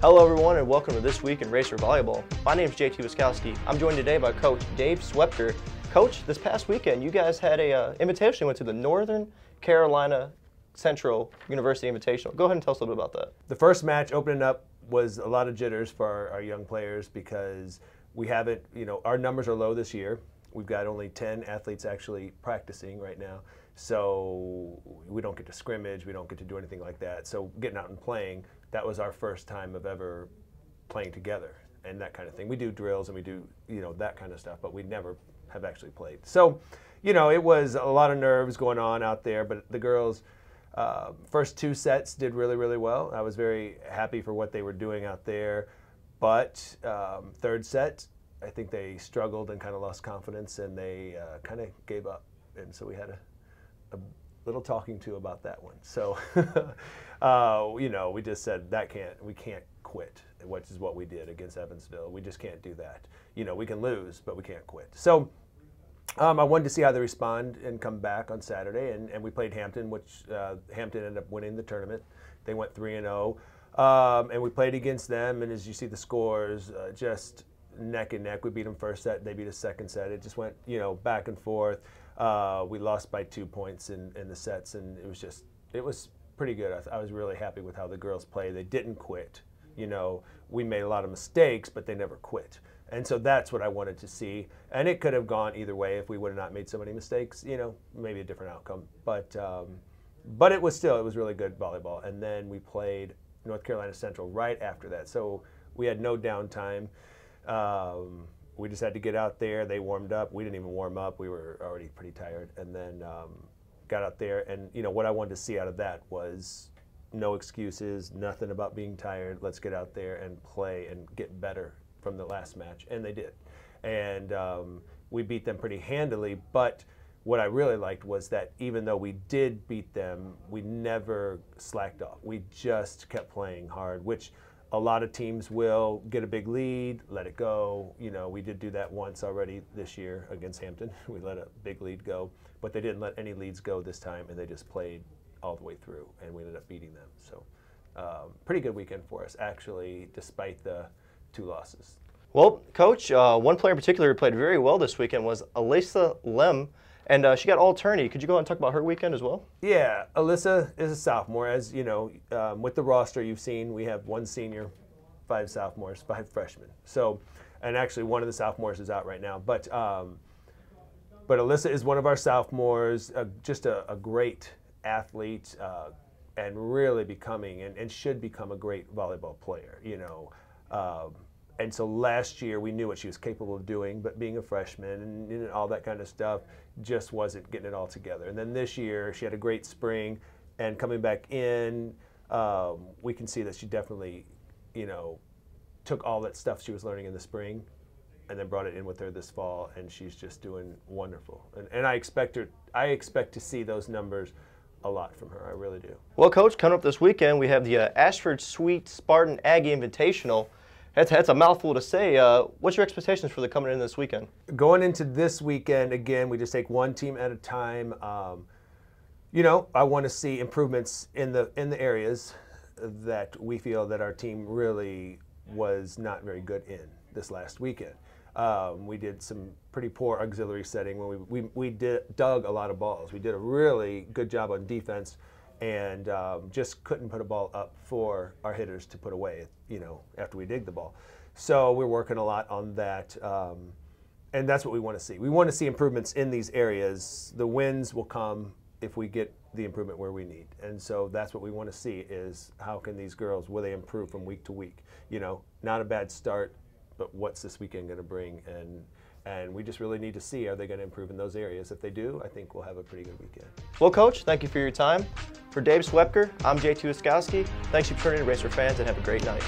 Hello everyone and welcome to This Week in Racer Volleyball. My name is JT Waszkowski. I'm joined today by Coach Dave Schwepker. Coach, this past weekend you guys had a invitation, went to the Northern Carolina Central University Invitational. Go ahead and tell us a little bit about that. The first match opening up was a lot of jitters for our young players because we haven't, our numbers are low this year. We've got only 10 athletes actually practicing right now. So we don't get to scrimmage, we don't get to do anything like that. So getting out and playing, that was our first time of ever playing together and that kind of thing. We do drills and we do, that kind of stuff, but we never have actually played. So, it was a lot of nerves going on out there, but the girls, first two sets did really, really well. I was very happy for what they were doing out there. But third set, I think they struggled and kind of lost confidence and they kind of gave up. And so we had a little talking to about that one. So, we just said we can't quit, which is what we did against Evansville. We just can't do that. We can lose, but we can't quit. So I wanted to see how they respond and come back on Saturday, and we played Hampton, which Hampton ended up winning the tournament. They went 3-0, and we played against them, and as you see the scores, just neck and neck. We beat them first set, they beat us second set. It just went, back and forth. We lost by 2 points in the sets, and it was pretty good. I was really happy with how the girls played. They didn't quit. We made a lot of mistakes, but they never quit. And so that's what I wanted to see. And it could have gone either way if we would have not made so many mistakes, maybe a different outcome. But it was really good volleyball. And then we played North Carolina Central right after that. So we had no downtime. We just had to get out there. They warmed up. We didn't even warm up. We were already pretty tired. And then got out there. And, what I wanted to see out of that was no excuses, nothing about being tired. Let's get out there and play and get better from the last match. And they did. And we beat them pretty handily. But what I really liked was that even though we did beat them, we never slacked off. We just kept playing hard, which a lot of teams will get a big lead, let it go. We did do that once already this year against Hampton. We let a big lead go, but they didn't let any leads go this time, and they just played all the way through, and we ended up beating them. So pretty good weekend for us, actually, despite the 2 losses. Well, Coach, one player in particular who played very well this weekend was Alyssa Lem, and she got all tourney. Could you go ahead and talk about her weekend as well? Yeah, Alyssa is a sophomore. As with the roster you've seen, we have 1 senior, 5 sophomores, 5 freshmen. So, and actually one of the sophomores is out right now. But Alyssa is one of our sophomores, just a great athlete, and really becoming and should become a great volleyball player. And so last year we knew what she was capable of doing, but being a freshman and all that kind of stuff just wasn't getting it all together. And then this year she had a great spring, and coming back in, we can see that she definitely, took all that stuff she was learning in the spring and then brought it in with her this fall, and she's just doing wonderful. And I expect to see those numbers a lot from her. I really do. Well, Coach, coming up this weekend we have the Ashford Sweet Spartan Aggie Invitational. That's a mouthful to say. What's your expectations for the coming in this weekend? Going into this weekend, again, we just take one team at a time. I want to see improvements in the areas that we feel that our team really was not very good in this last weekend. We did some pretty poor auxiliary setting when we dug a lot of balls. We did a really good job on defense, and just couldn't put a ball up for our hitters to put away, after we dig the ball. So we're working a lot on that, and that's what we want to see. We want to see improvements in these areas. The wins will come if we get the improvement where we need, and so that's what we want to see is how can these girls, will they improve from week to week? Not a bad start, but what's this weekend going to bring? And we just really need to see, are they going to improve in those areas? If they do, I think we'll have a pretty good weekend. Well, Coach, thank you for your time. For Dave Schwepker, I'm JT Waszkowski. Thanks for tuning in, Racer fans, and have a great night.